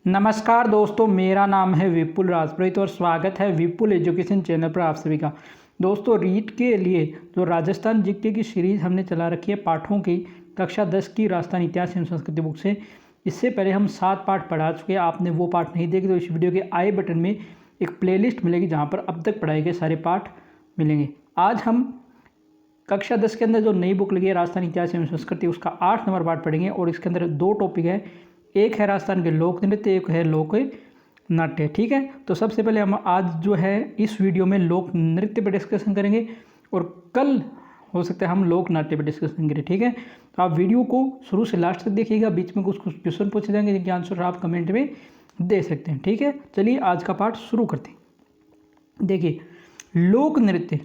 नमस्कार दोस्तों, मेरा नाम है विपुल राजपुरोहित और स्वागत है विपुल एजुकेशन चैनल पर आप सभी का। दोस्तों, रीट के लिए जो राजस्थान जीके की सीरीज़ हमने चला रखी है पाठों की, कक्षा 10 की राजस्थान इतिहास एवं संस्कृति बुक से, इससे पहले हम 7 पाठ पढ़ा चुके हैं। आपने वो पाठ नहीं देखे तो इस वीडियो के आई बटन में एक प्लेलिस्ट मिलेगी जहाँ पर अब तक पढ़ाए गए सारे पाठ मिलेंगे। आज हम कक्षा 10 के अंदर जो नई बुक लगी है राजस्थान इतिहास एवं संस्कृति, उसका 8 नंबर पाठ पढ़ेंगे और इसके अंदर 2 टॉपिक है। एक है राजस्थान के लोक नृत्य, एक है लोक नाट्य। ठीक है, तो सबसे पहले हम आज जो है इस वीडियो में लोक नृत्य पर डिस्कशन करेंगे और कल हो सकता है हम लोक नाट्य पर डिस्कशन करें। ठीक है, तो आप वीडियो को शुरू से लास्ट तक देखिएगा, बीच में कुछ क्वेश्चन पूछे जाएंगे जिनके आंसर आप कमेंट में दे सकते हैं। ठीक है, चलिए आज का पाठ शुरू करते हैं। देखिए, लोक नृत्य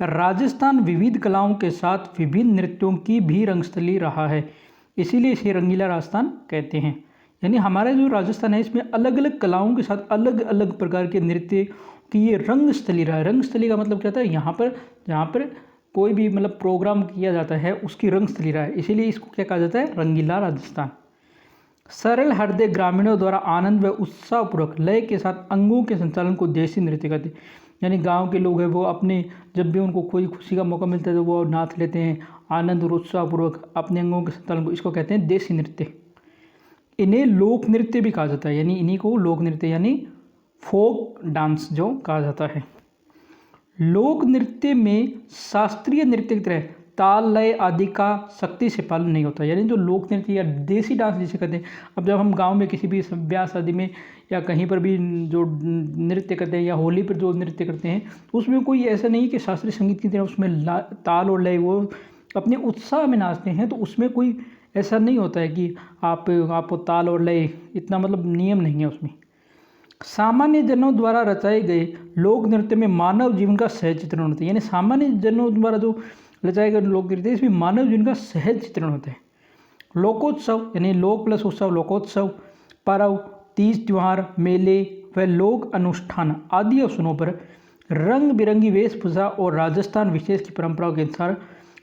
राजस्थान विविध कलाओं के साथ विभिन्न नृत्यों की भी रंगस्थली रहा है, इसीलिए इसे रंगीला राजस्थान कहते हैं। यानी हमारा जो राजस्थान है इसमें अलग अलग कलाओं के साथ अलग अलग प्रकार के नृत्य की ये रंगस्थली रहा है। रंगस्थली का मतलब क्या होता है, यहाँ पर जहाँ पर कोई भी मतलब प्रोग्राम किया जाता है उसकी रंगस्थली रहा है, इसीलिए इसको क्या कहा जाता है, रंगीला राजस्थान। सरल हृदय ग्रामीणों द्वारा आनंद व उत्साहपूर्वक लय के साथ अंगों के संचालन को देसी नृत्य कहते हैं। यानी गांव के लोग हैं वो अपने जब भी उनको कोई खुशी का मौका मिलता है तो वो नाच लेते हैं, आनंद और उत्साहपूर्वक अपने अंगों के संचालन को, इसको कहते हैं देसी नृत्य। इन्हें लोक नृत्य भी कहा जाता है, यानी इन्हीं को लोक नृत्य यानी फोक डांस जो कहा जाता है। लोक नृत्य में शास्त्रीय नृत्य की तरह ताल लय आदि का सख्ती से पालन नहीं होता। यानी जो लोक नृत्य या देसी डांस जिसे कहते हैं, अब जब हम गांव में किसी भी ब्याह शादी में या कहीं पर भी जो नृत्य करते हैं या होली पर जो नृत्य करते हैं, तो उसमें कोई ऐसा नहीं कि शास्त्रीय संगीत की तरह उसमें ताल और लय वो अपने उत्साह में नाचते हैं, तो उसमें कोई ऐसा नहीं होता है कि आपको ताल और लय इतना मतलब नियम नहीं है उसमें। सामान्य जनों द्वारा रचाए गए लोक नृत्य में मानव जीवन का सहज चित्रण होता है। यानी सामान्य जनों द्वारा जो रचाए गए लोक नृत्य इसमें मानव जीवन का सहज चित्रण होता है। लोकोत्सव यानी लोक प्लस उत्सव, लोकोत्सव, पर्व, तीज त्योहार, मेले व लोक अनुष्ठान आदि अवसरों पर रंग बिरंगी वेशभूषा और राजस्थान विशेष की परंपराओं के अनुसार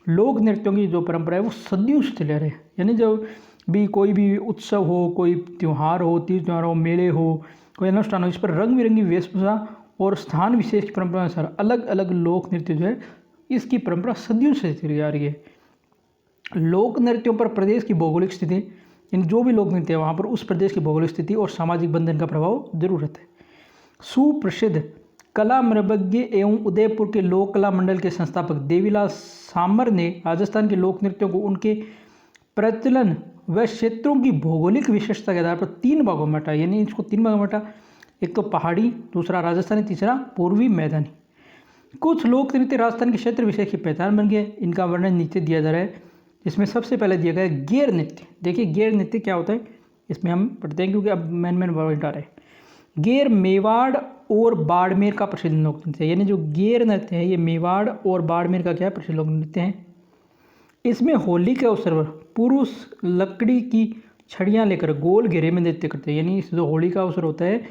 लोक नृत्यों की जो परंपरा है वो सदियों से चले आ रहे हैं। यानी जब भी कोई भी उत्सव हो, कोई त्यौहार हो, तीज त्यौहार हो, मेले हो, कोई अनुष्ठान हो, इस पर रंग बिरंगी वेशभूषा और स्थान विशेष की परंपरा अनुसार अलग अलग लोक नृत्य जो है इसकी परंपरा सदियों से चली आ रही है। लोक नृत्यों पर प्रदेश की भौगोलिक स्थिति, यानी जो भी लोक नृत्य है वहाँ पर उस प्रदेश की भौगोलिक स्थिति और सामाजिक बंधन का प्रभाव जरूर रहता है। सुप्रसिद्ध कला मृदज्ञ एवं उदयपुर के लोक कला मंडल के संस्थापक देवीलाल सामर ने राजस्थान के लोक नृत्यों को उनके प्रचलन व क्षेत्रों की भौगोलिक विशेषता के आधार पर 3 भागों में बांटा। यानी इसको 3 भागों में बांटा, एक तो पहाड़ी, दूसरा राजस्थानी, तीसरा पूर्वी मैदानी। कुछ लोक नृत्य राजस्थान के क्षेत्र विशेष की पहचान बन गए, इनका वर्णन नीचे दिया जा रहा है, जिसमें सबसे पहले दिया गया है गेर नृत्य। देखिए गेर नृत्य क्या होता है, इसमें हम पढ़ते हैं क्योंकि अब मेन पॉइंट आ रहा है। गेर मेवाड़ और बाड़मेर का प्रसिद्ध लोक नृत्य है। यानी जो गेर नृत्य है ये मेवाड़ और बाड़मेर का क्या है, प्रसिद्ध लोक नृत्य है। इसमें होली के अवसर पर पुरुष लकड़ी की छड़ियाँ लेकर गोल घेरे में नृत्य करते हैं। यानी इस जो होली का अवसर होता है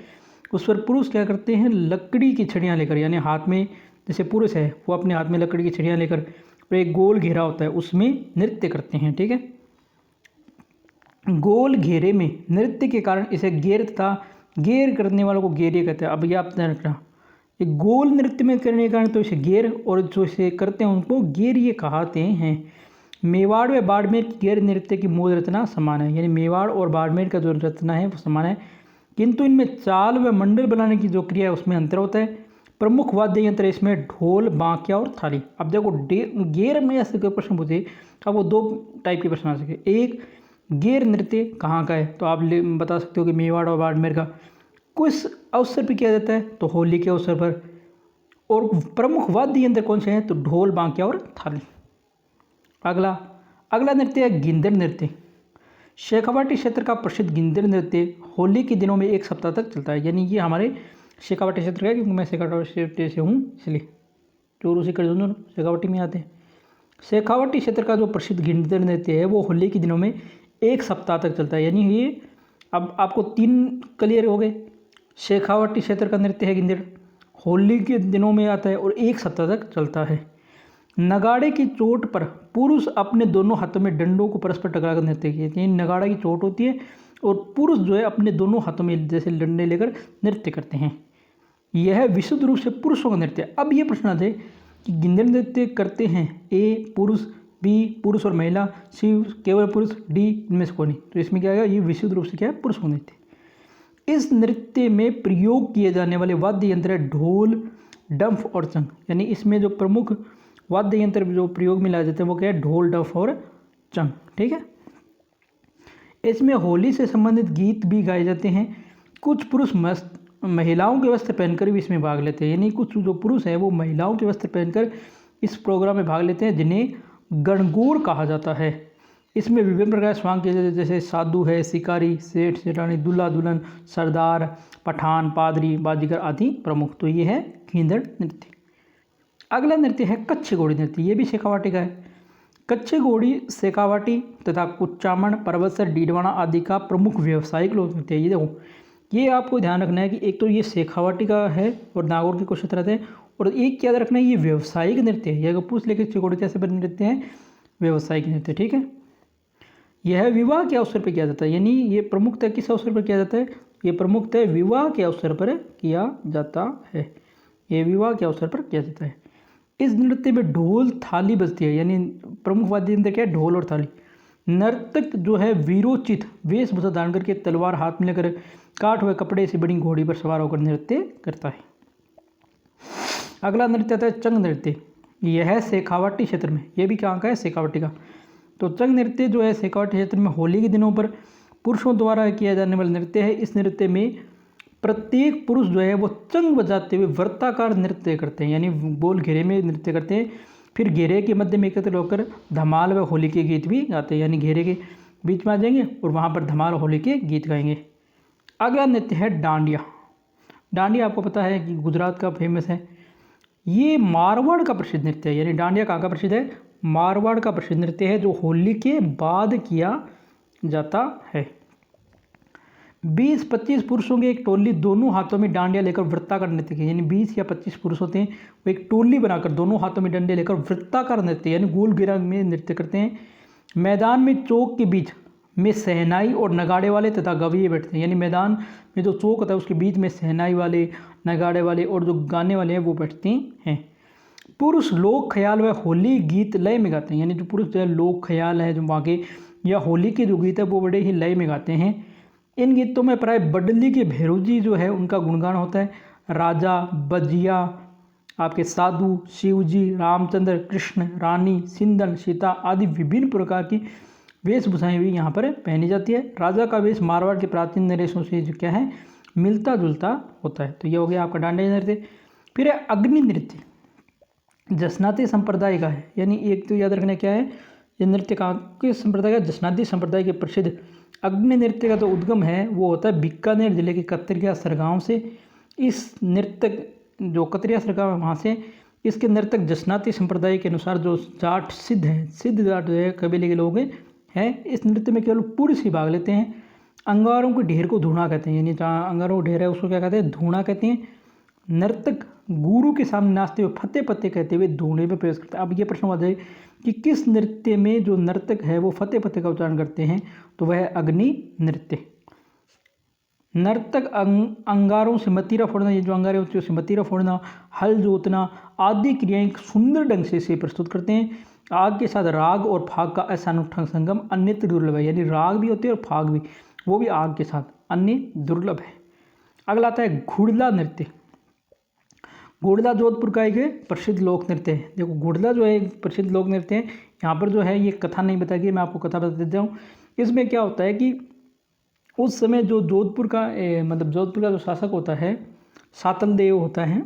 उस पर पुरुष क्या करते हैं, लकड़ी की छड़ियाँ लेकर, यानी हाथ में, जैसे पुरुष है वो अपने हाथ में लकड़ी की छड़ियाँ लेकर एक गोल घेरा होता है उसमें नृत्य करते हैं। ठीक है, गोल घेरे में नृत्य के कारण इसे गेर तथा गेर करने वालों को गेरिया कहते हैं। अब ये आप ध्यान रखना, एक गोल नृत्य में करने के कारण तो इसे गेर, और जो इसे करते हैं उनको गेरिए कहते हैं। मेवाड़ व बाड़मेर की गेर नृत्य की मूल रचना समान है। यानी मेवाड़ और बाड़मेर का जो रचना है वो समान है, किंतु इनमें चाल व मंडल बनाने की जो क्रिया है उसमें अंतर होता है। प्रमुख वाद्य यंत्र इसमें ढोल, बांकिया और थाली। अब देखो गेर में ऐसे कोई प्रश्न पूछे, अब वो 2 टाइप के प्रश्न आ सके। एक, गेर नृत्य कहाँ का है, तो आप बता सकते हो कि मेवाड़ और बाड़मेर का। किस अवसर पर किया जाता है, तो होली के अवसर पर। और प्रमुख वाद्य यंत्र कौन से हैं, तो ढोल, बांकिया और थाली। अगला नृत्य है गिंदड़ नृत्य। शेखावाटी क्षेत्र का प्रसिद्ध गिंदड़ नृत्य होली के दिनों में 1 सप्ताह तक चलता है। यानी ये हमारे शेखावाटी क्षेत्र का है, क्योंकि मैं शेखावाटी क्षेत्र से हूँ इसलिए, चोरू से कर दोनों शेखावाटी में आते हैं। शेखावाटी क्षेत्र का जो प्रसिद्ध गिंदड़ नृत्य है वो होली के दिनों में 1 सप्ताह तक चलता है। यानी ये अब आपको 3 क्लियर हो गए। शेखावाटी क्षेत्र का नृत्य है गिंदड़, होली के दिनों में आता है और 1 सप्ताह तक चलता है। नगाड़े की चोट पर पुरुष अपने दोनों हाथों में डंडों को परस्पर टकराकर नृत्य किए। नगाड़ा की चोट होती है और पुरुष जो है अपने दोनों हाथों में जैसे डंडे लेकर नृत्य करते हैं। यह विशुद्ध रूप से पुरुषों का नृत्य है। अब ये प्रश्न आता है कि गिंधड़ नृत्य करते हैं ए पुरुष, बी पुरुष और महिला, सी केवल पुरुष, डी इनमें से कोई नहीं। तो इसमें क्या आएगा, ये विशुद्ध रूप से क्या है, पुरुषों का नृत्य। इस नृत्य में प्रयोग किए जाने वाले वाद्य यंत्र है ढोल, डंफ और चंग। यानी इसमें जो प्रमुख वाद्य यंत्र जो प्रयोग में लाए जाते हैं वो क्या है, ढोल, डंफ और चंग। ठीक है। इसमें होली से संबंधित गीत भी गाए जाते हैं। कुछ पुरुष महिलाओं के वस्त्र पहनकर भी इसमें भाग लेते हैं। यानी कुछ जो पुरुष हैं वो महिलाओं के वस्त्र पहनकर इस प्रोग्राम में भाग लेते हैं, जिन्हें गणगौर कहा जाता है। इसमें विभिन्न प्रकार के स्वांग किए जाते हैं, जैसे साधु है, शिकारी, सेठ सेठानी, दूल्हा दुल्हन, सरदार, पठान, पादरी, बाजीगर आदि प्रमुख। तो ये है गिंधड़ नृत्य। अगला नृत्य है कच्छ घोड़ी नृत्य। ये भी शेखावाटी का है। कच्छ घोड़ी शेखावाटी तथा कुचामन, परबतसर, डीडवाना आदि का प्रमुख व्यावसायिक लोक नृत्य है। ये देखो, ये आपको ध्यान रखना है कि एक तो ये शेखावाटी का है और नागौर के क्वेश्चन रहते हैं, और एक क्या रखना है, ये व्यावसायिक नृत्य है। ये अगर पूछ लेके कच्छ घोड़ी कैसे बने नृत्य हैं, व्यावसायिक नृत्य। ठीक है। यह विवाह के अवसर पर किया जाता है। यानी ये प्रमुखतः किस अवसर पर किया जाता है, ये प्रमुखतः विवाह के अवसर पर किया जाता है। ये विवाह के अवसर पर किया जाता है। इस नृत्य में ढोल थाली बजती है। यानी प्रमुख वाद्य यंत्र क्या है, ढोल और थाली। नर्तक जो है वीरोचित वेशभूषा धारण करके तलवार हाथ में लेकर काट हुए कपड़े से बनी घोड़ी पर सवार होकर नृत्य करता है। अगला नृत्य आता है चंग नृत्य। यह शेखावाटी क्षेत्र में, यह भी कहाँ का है, शेखावाटी का। तो चंग नृत्य जो है शेखावाटी क्षेत्र में होली के दिनों पर पुरुषों द्वारा किया जाने वाला नृत्य है। इस नृत्य में प्रत्येक पुरुष जो है वो चंग बजाते हुए वृत्ताकार नृत्य करते हैं। यानी गोल घेरे में नृत्य करते हैं। फिर घेरे के मध्य में एकत्र होकर धमाल व होली के गीत भी गाते हैं। यानी घेरे के बीच में आ जाएंगे और वहाँ पर धमाल होली के गीत गाएंगे। अगला नृत्य है डांडिया। डांडिया आपको पता है कि गुजरात का फेमस है। ये मारवाड़ का प्रसिद्ध नृत्य है। यानी डांडिया कहाँ का प्रसिद्ध है, मारवाड़ का प्रसिद्ध नृत्य है, जो होली के बाद किया जाता है। 20-25 पुरुषों की एक टोली दोनों हाथों में डांडिया लेकर वृत्ताकार नृत्य की। यानी 20 या 25 पुरुष होते हैं, वो एक टोली बनाकर दोनों हाथों में डंडे लेकर वृत्ताकार नृत्य यानी गोल घेरा में नृत्य करते हैं। मैदान में चौक के बीच में शहनाई और नगाड़े वाले तथा गवैये बैठते हैं। यानी मैदान में जो चौक होता है उसके बीच में शहनाई वाले, नगाड़े वाले और जो गाने वाले हैं वो बैठते हैं। पुरुष लोक ख्याल व होली गीत लय में गाते हैं। यानी जो पुरुष जो है लोक ख्याल है जो वहाँ के या होली के जो गीत है वो बड़े ही लय में गाते हैं। इन गीतों में प्राय बडली के भैरोजी जो है उनका गुणगान होता है। राजा, बजिया, आपके साधु, शिवजी, रामचंद्र, कृष्ण, रानी, सिंदन, सीता आदि विभिन्न प्रकार की वेशभूषाएं भी यहाँ पर पहनी जाती है। राजा का वेश मारवाड़ के प्राचीन नरेशों से जो क्या है मिलता जुलता होता है। तो ये हो गया आपका डांडिया नृत्य। फिर है अग्नि नृत्य, जसनाती संप्रदाय का है। यानी एक तो याद रखना क्या है, ये नृत्य कहाँ के संप्रदाय का, जसनाती संप्रदाय के प्रसिद्ध अग्नि नृत्य का जो उद्गम है वो होता है बीकानेर जिले के कतरिया सरगांव से। इस नृत्य जो कतरिया सरगांव है वहाँ से इसके नर्तक जसनाती संप्रदाय के अनुसार जो जाट सिद्ध हैं, सिद्ध जाट जो है कबीले के लोग हैं, इस नृत्य में केवल पुरुष ही भाग लेते हैं। अंगारों के ढेर को धूणा कहते हैं। यानी जहाँ अंगारों का ढेर है उसको क्या कहते हैं, धूणा कहते हैं। नर्तक गुरु के सामने नाचते हुए फतेह पत्ते कहते हुए धूणे में प्रवेश करते हैं। अब ये प्रश्न आ जाए कि किस नृत्य में जो नर्तक है वो फतेह पत्ते का उच्चारण करते हैं, तो वह है अग्नि नृत्य। नर्तक अंगारों से मतीरा फोड़ना, ये जो अंगारे होती है उससे मतीरा फोड़ना, हल जोतना आदि क्रियाएं सुंदर ढंग से प्रस्तुत करते हैं। आग के साथ राग और फाग का ऐसा अनूठा संगम अन्यत्र दुर्लभ है। यानी राग भी होते हैं और फाग भी, वो भी आग के साथ, अन्य दुर्लभ है। अगला आता है घुड़ला नृत्य। घुड़ला जोधपुर का एक प्रसिद्ध लोक नृत्य है। देखो घुड़ला जो है एक प्रसिद्ध लोक नृत्य है। यहाँ पर जो है ये कथा नहीं बताई, मैं आपको कथा बता देता हूँ। इसमें क्या होता है कि उस समय जो जोधपुर का मतलब जोधपुर का जो शासक होता है सातल देव होता है,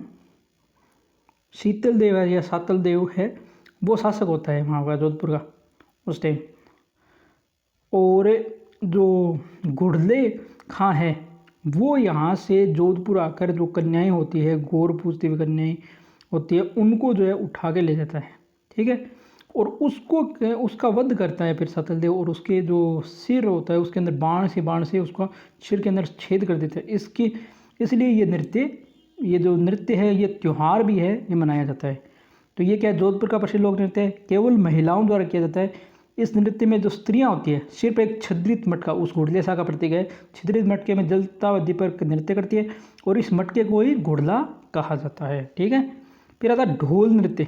शीतल देव है या सातल देव है, वो शासक होता है वहाँ का जोधपुर का उस टाइम। और जो घुड़ले खां है वो यहाँ से जोधपुर आकर जो कन्याएं होती है, गौर पूजती हुई कन्याएं होती है, उनको जो है उठा के ले जाता है। ठीक है। और उसका वध करता है फिर सतलदेव, और उसके जो सिर होता है उसके अंदर बाण से उसका सिर के अंदर छेद कर देता है। इसलिए ये जो नृत्य है ये त्यौहार भी है, ये मनाया जाता है। तो ये क्या है, जोधपुर का प्रसिद्ध लोक नृत्य है। केवल महिलाओं द्वारा किया जाता है। इस नृत्य में जो स्त्रियां होती है सिर्फ एक छिद्रित मटका, उस घुड़लेसा का प्रतीक है, छिद्रित मटके में जलता हुआ दीपक नृत्य करती है और इस मटके को ही घुड़ला कहा जाता है। ठीक है। फिर आता है ढोल नृत्य।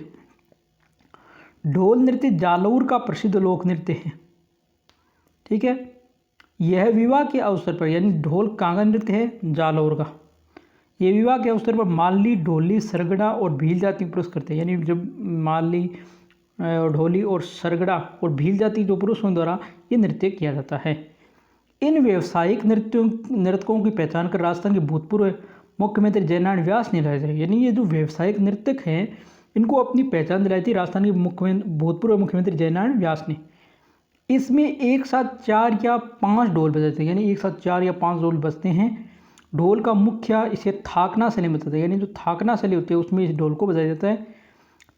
ढोल नृत्य जालौर का प्रसिद्ध लोक नृत्य है। ठीक है। यह विवाह के अवसर पर, यानी ढोल कांगा नृत्य है जालौर का, ये विवाह के अवसर पर माली, ढोली, सरगड़ा और भील जाति के पुरुष करते हैं। यानी जब माली, ढोली और सरगड़ा और भील जाति जो पुरुषों द्वारा ये नृत्य किया जाता है। इन व्यावसायिक नर्तकों की पहचान कर राजस्थान के भूतपूर्व मुख्यमंत्री जयनारायण व्यास ने दिलाई थी। यानी ये जो व्यावसायिक नर्तक हैं इनको अपनी पहचान दिलाई थी राजस्थान के भूतपूर्व मुख्यमंत्री जयनारायण व्यास ने। इसमें एक साथ 4 या 5 ढोल बजाते हैं, यानी एक साथ 4 या 5 ढोल बजते हैं। ढोल का मुख्य इसे थाकना शैली में होता है, यानी जो थाकना शैली होती है उसमें इस ढोल को बजाया जाता है।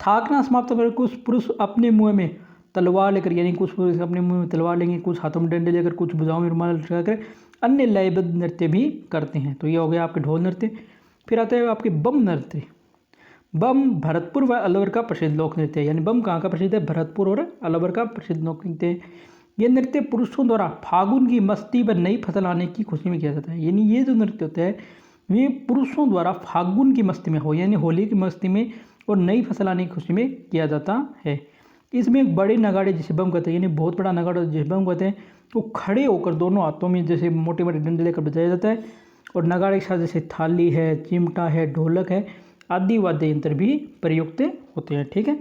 थाकना समाप्त होकर कुछ पुरुष अपने मुंह में तलवार लेकर, यानी कुछ पुरुष अपने मुंह में तलवार लेंगे, कुछ हाथों में डंडे लेकर, कुछ भुजाओं में रुमाल लगाकर अन्य लयबद्ध नृत्य भी करते हैं। तो ये हो गया आपके ढोल नृत्य। फिर आते हैं आपके बम नृत्य। बम भरतपुर व अलवर का प्रसिद्ध लोक नृत्य है। यानी बम कहाँ का प्रसिद्ध है? भरतपुर और अलवर का प्रसिद्ध लोक नृत्य है। ये नृत्य पुरुषों द्वारा फागुन की मस्ती व नई फसल आने की खुशी में किया जाता है। यानी ये जो नृत्य होता है वे पुरुषों द्वारा फागुन की मस्ती में हो, यानी होली की मस्ती में और नई फसल आने की खुशी में किया जाता है। इसमें एक बड़े नगाड़े जिसे बम कहते हैं, यानी बहुत बड़ा नगाड़ा जिसे बम कहते हैं, वो खड़े होकर दोनों हाथों में जैसे मोटे मोटे डंडे लेकर बजाया जाता है और नगाड़े के साथ जैसे थाली है, चिमटा है, ढोलक है आदि वाद्य यंत्र भी प्रयुक्त होते हैं। ठीक है।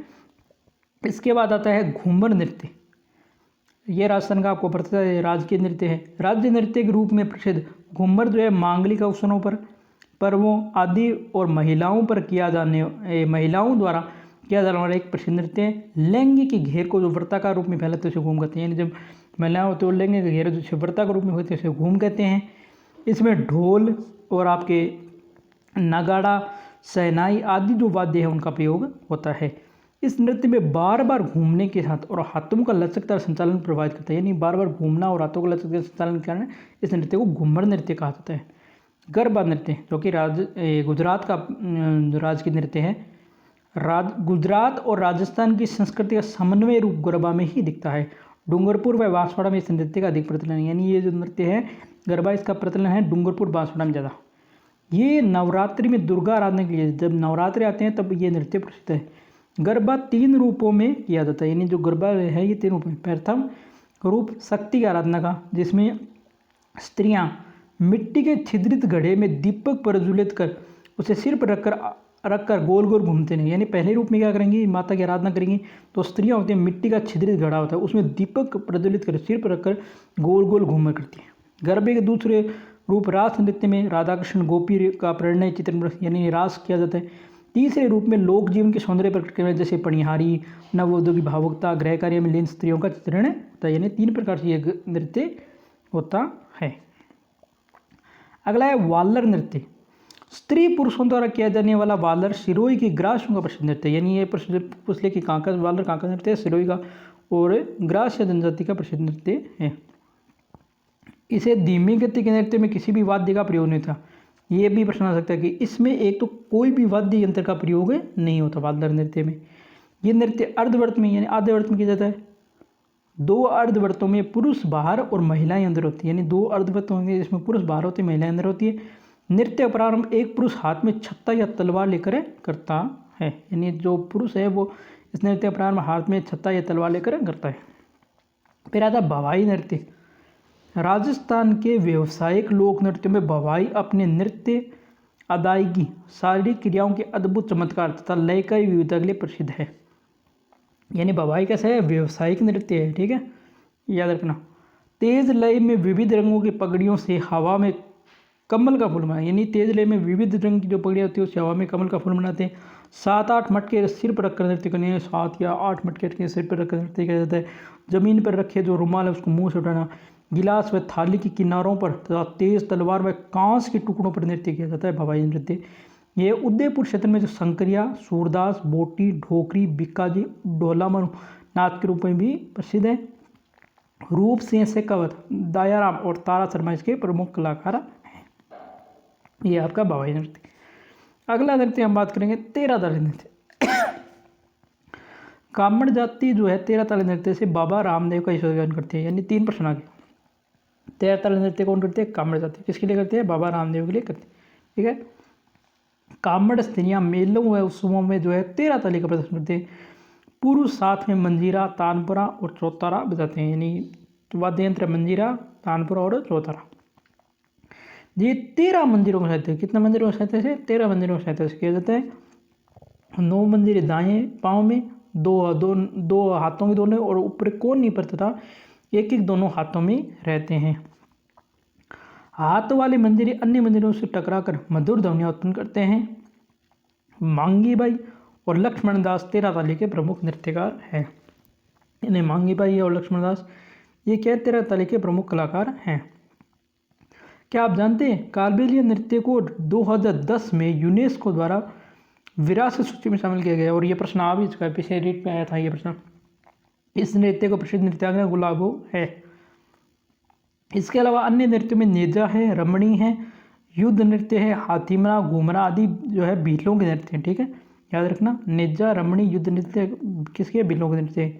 इसके बाद आता है घूमर नृत्य। ये राजस्थान का आपको पता है राजकीय नृत्य है। राज्य नृत्य के रूप में प्रसिद्ध घूमर जो है मांगलिक अवसरों पर, पर्वों आदि और महिलाओं द्वारा किया जाने वाला एक प्रसिद्ध नृत्य है। लहंगे के घेर को जो वृत्ताकार रूप में फैलाते उसे घूम कहते हैं, यानी जब महिलाएं होते हैं लहंगे के घेर जो वृत्ताकार रूप में होते हैं उसे घूम कहते हैं। इसमें ढोल और आपके नगाड़ा, शहनाई आदि जो वाद्य है उनका प्रयोग होता है। इस नृत्य में बार बार घूमने के साथ और हाथों का लचकदार संचालन प्रभावित करता है, यानी बार बार घूमना और हाथों का लचकदार संचालन के कारण इस नृत्य को घूमर नृत्य कहा जाता है। गरबा नृत्य जो कि गुजरात का राजकीय नृत्य है। गुजरात और राजस्थान की संस्कृति का समन्वय रूप गरबा में ही दिखता है। डूंगरपुर व बांसवाड़ा में इस नृत्य का अधिक प्रचलन है, यानी ये जो नृत्य है गरबा इसका प्रचलन है डूंगरपुर बांसवाड़ा में ज़्यादा। ये नवरात्रि में दुर्गा आराधना के लिए जब नवरात्रि आते हैं तब ये नृत्य प्रसिद्ध है। गरबा 3 रूपों में किया जाता है, यानी जो गरबा है ये 3 रूप में। प्रथम रूप शक्ति की आराधना का, जिसमें स्त्रियां मिट्टी के छिद्रित घड़े में दीपक प्रज्वलित कर उसे सिर पर रखकर गोल गोल घूमते हैं। यानी पहले रूप में क्या करेंगी, माता की आराधना करेंगी तो स्त्रियां होती हैं मिट्टी का छिद्रित घड़ा होता है उसमें दीपक प्रज्वलित कर सिर पर रखकर गोल गोल घूमा करती है। गरबे के दूसरे रूप रास नृत्य में राधा कृष्ण गोपी का प्रणय चित्रण यानी रास किया जाता है। तीसरे रूप में लोक जीवन के सौंदर्य प्रकट में जैसे पणिहारी, नववधू की भावुकता, गृह कार्य में लीन स्त्रियों का चित्रण होता है। यानी 3 प्रकार से यह नृत्य होता है। अगला है वालर नृत्य। स्त्री पुरुषों द्वारा किया जाने वाला वालर सिरोही की ग्रासियों का प्रसिद्ध नृत्य, यानी ये पूछ ले कि वालर कहाँ का नृत्य है, सिरोही का और ग्रास्य जनजाति का प्रसिद्ध नृत्य है। इसे धीमी गति के नृत्य में किसी भी वाद्य का प्रयोग नहीं था। ये भी प्रश्न आ सकता है कि इसमें एक तो कोई भी वाद्य यंत्र का प्रयोग नहीं होता वालर नृत्य में। ये नृत्य अर्धव्रत में यानी आधे व्रत में किया जाता है। 2 अर्धव्रतों में पुरुष बाहर और महिलाएं अंदर होती है, यानी 2 अर्धव्रत होंगे जिसमें पुरुष बाहर होते हैं महिलाएं अंदर होती है। नृत्य प्रारंभ एक पुरुष हाथ में छत्ता या तलवार लेकर करता है, यानी जो पुरुष है वो इस नृत्य प्रारंभ हाथ में छत्ता या तलवार लेकर करता है। फिर आता है भवाई नृत्य। राजस्थान के व्यावसायिक लोक नृत्य में भवाई अपने नृत्य, अदायगी, शारीरिक क्रियाओं के अद्भुत चमत्कार तथा लयकारी विविधता के लिए प्रसिद्ध है। यानी भवाई कैसा है, व्यावसायिक नृत्य है। ठीक है, याद रखना। तेज लय में विविध रंगों की पगड़ियों से हवा में कमल का फूल बनाए, यानी तेज लय में विविध रंग की जो पगड़ियाँ होती है उससे हवा में कमल का फूल बनाते हैं। 7-8 मटके सिर पर रखकर नृत्य करने हैं, 7 या 8 मटके सिर पर रखकर नृत्य किया जाता है। जमीन पर रखे जो रुमाल है उसको मुंह से उठाना, गिलास व थाली की किनारों पर तथा तेज तलवार व कांस के टुकड़ों पर नृत्य किया जाता है भवाई नृत्य। ये उदयपुर क्षेत्र में जो संकरिया, सूरदास, बोटी, ढोकरी, बिक्काजी, ढोलामरू नाच के रूप में भी प्रसिद्ध है। रूप सिंह शेखावत, दयाराम और तारा शर्मा इसके प्रमुख कलाकार हैं। ये आपका भवाई नृत्य। अगला नृत्य हम बात करेंगे तेराधारी नृत्य। कामड़ जाति जो है 13 ताली नृत्य से बाबा रामदेव का ईश्वरगान करती है, यानी 3 प्रश्न आ गए। 13 ताली नृत्य कौन करते हैं? कामड़ जाति। किसके लिए करते हैं? बाबा रामदेव के लिए करते हैं। ठीक है। कामड़ स्त्रियां मेलों व उत्सवों में जो है 13 ताली का प्रदर्शन करते हैं। पुरुष साथ में मंजीरा, तानपुरा और चौतारा बजाते हैं, यानी वाद्य यंत्र मंजीरा, तानपुरा और चौतारा। ये 13 मंदिरों का सहायता, कितना मंदिरों का सहायता से? 13 मंदिरों का सहायता से किया जाता है। 9 मंदिर दाएं पाँव में, दो हाथों के दोनों और ऊपर कोहनी पर तथा एक दोनों हाथों में रहते हैं। हाथ वाले मंदिर अन्य मंदिरों से टकराकर मधुर ध्वनियाँ उत्पन्न करते हैं। मांगी बाई और लक्ष्मण दास 13 ताली के प्रमुख नृत्यकार हैं। इन्हें मांगी बाई और लक्ष्मण दास ये क्या 13 ताली के प्रमुख कलाकार हैं। क्या आप जानते हैं कालबेलिया नृत्य को 2010 में यूनेस्को द्वारा विरासत सूची में शामिल किया गया, और ये प्रश्न आ भी चुका है, पिछले रीट में आया था ये प्रश्न। इस नृत्य को प्रसिद्ध नृत्यांगना गुलाबो है। इसके अलावा अन्य नृत्यों में नेजा है, रमणी है, युद्ध नृत्य है, हाथीमरा, घूमरा आदि जो है भीलों के नृत्य हैं। ठीक है, याद रखना, नेजा, रमणी, युद्ध नृत्य किसके? भीलों के नृत्य।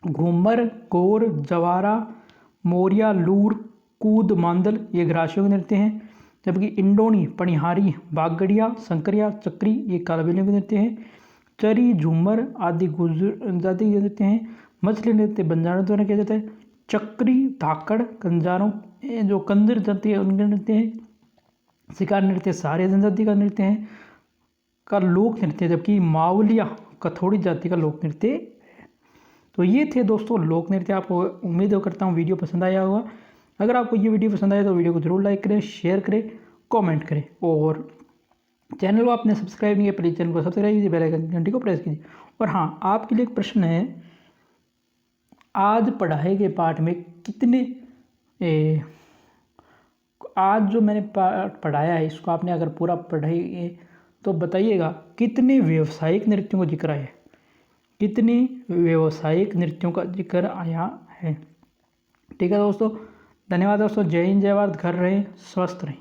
घूमर, गौर, जवारा, मोरिया, लूर, कूद, मांदल ये ग्रासियों के नृत्य हैं। जबकि इंडोनी, पणिहारी, बागड़िया, संकरिया, चक्री ये कालबेलियों के नृत्य हैं। चरी, झूमर आदि गुजर जाति के नृत्य हैं। मछली नृत्य बंजारों द्वारा किया जाता है। चक्री, धाकड़, कंजारों जो कंजर जाति है उनके नृत्य हैं। शिकार नृत्य सारे जनजाति का नृत्य है का लोक नृत्य, जबकि मावलिया कथोड़ी जाति का लोक नृत्य है। तो ये थे दोस्तों लोक नृत्य। आपको उम्मीद करता हूँ वीडियो पसंद आया होगा। अगर आपको ये वीडियो पसंद आए तो वीडियो को जरूर लाइक करें, शेयर करें, कमेंट करें, और चैनल को आपने सब्सक्राइब नहीं किया प्लीज़ चैनल को सब्सक्राइब कीजिए, बेल आइकन घंटी को प्रेस कीजिए। और हाँ, आपके लिए एक प्रश्न है, आज पढ़ाए गए पाठ में कितने आज जो मैंने पाठ पढ़ाया है इसको आपने अगर पूरा पढ़ाई तो बताइएगा कितने व्यावसायिक नृत्यों का जिक्र आया है, कितने व्यावसायिक नृत्यों का जिक्र आया है। ठीक है दोस्तों, धन्यवाद दोस्तों। जय हिंद, जय भारत। घर रहें, स्वस्थ रहें।